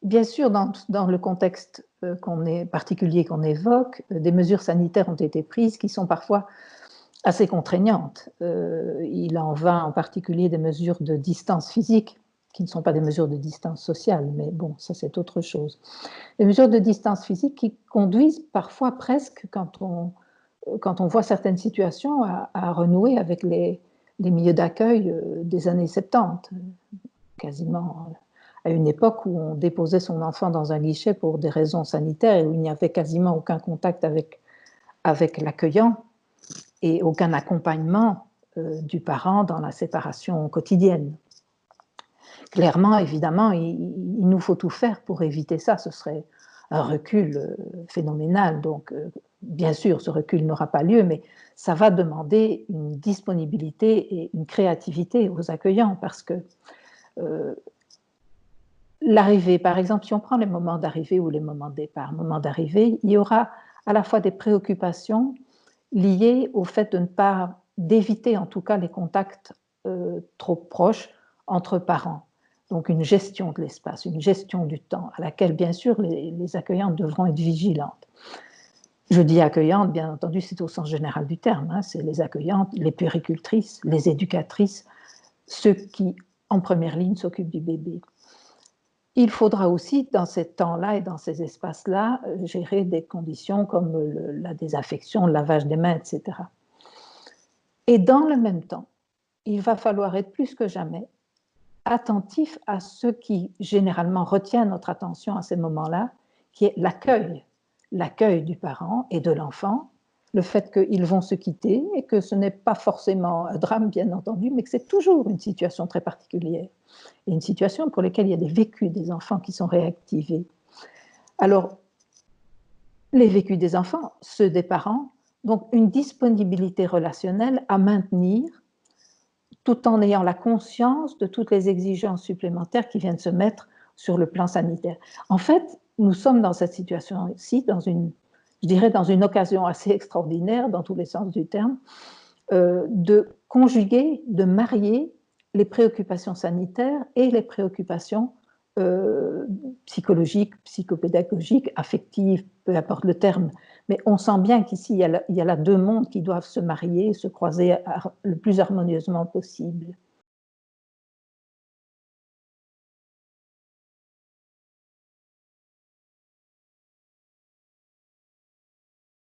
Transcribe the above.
bien sûr, dans le contexte particulier qu'on évoque, des mesures sanitaires ont été prises qui sont parfois assez contraignantes. Il en va en particulier des mesures de distance physique, qui ne sont pas des mesures de distance sociale, mais bon, ça c'est autre chose. Des mesures de distance physique qui conduisent parfois presque, quand on voit certaines situations, à renouer avec les milieux d'accueil des années 70, quasiment à une époque où on déposait son enfant dans un guichet pour des raisons sanitaires et où il n'y avait quasiment aucun contact avec l'accueillant et aucun accompagnement du parent dans la séparation quotidienne. Clairement, évidemment, il nous faut tout faire pour éviter ça. Ce serait un recul phénoménal. Donc, bien sûr, ce recul n'aura pas lieu, mais ça va demander une disponibilité et une créativité aux accueillants parce que l'arrivée, par exemple, si on prend les moments d'arrivée ou les moments de départ, moment d'arrivée, il y aura à la fois des préoccupations liées au fait d'éviter en tout cas les contacts trop proches entre parents. Donc une gestion de l'espace, une gestion du temps, à laquelle bien sûr les accueillantes devront être vigilantes. Je dis accueillantes, bien entendu, c'est au sens général du terme, hein, c'est les accueillantes, les puéricultrices, les éducatrices, ceux qui, en première ligne, s'occupent du bébé. Il faudra aussi, dans ces temps-là et dans ces espaces-là, gérer des conditions comme la désinfection, le lavage des mains, etc. Et dans le même temps, il va falloir être plus que jamais attentif à ce qui généralement retient notre attention à ces moments-là, qui est l'accueil du parent et de l'enfant, le fait qu'ils vont se quitter et que ce n'est pas forcément un drame, bien entendu, mais que c'est toujours une situation très particulière et une situation pour laquelle il y a des vécus des enfants qui sont réactivés. Alors, les vécus des enfants, ceux des parents, donc une disponibilité relationnelle à maintenir tout en ayant la conscience de toutes les exigences supplémentaires qui viennent se mettre sur le plan sanitaire. En fait, nous sommes dans cette situation-ci, je dirais dans une occasion assez extraordinaire, dans tous les sens du terme, de conjuguer, de marier les préoccupations sanitaires et les préoccupations psychologiques, psychopédagogiques, affectives, peu importe le terme. Mais on sent bien qu'ici, il y a là deux mondes qui doivent se marier, se croiser le plus harmonieusement possible.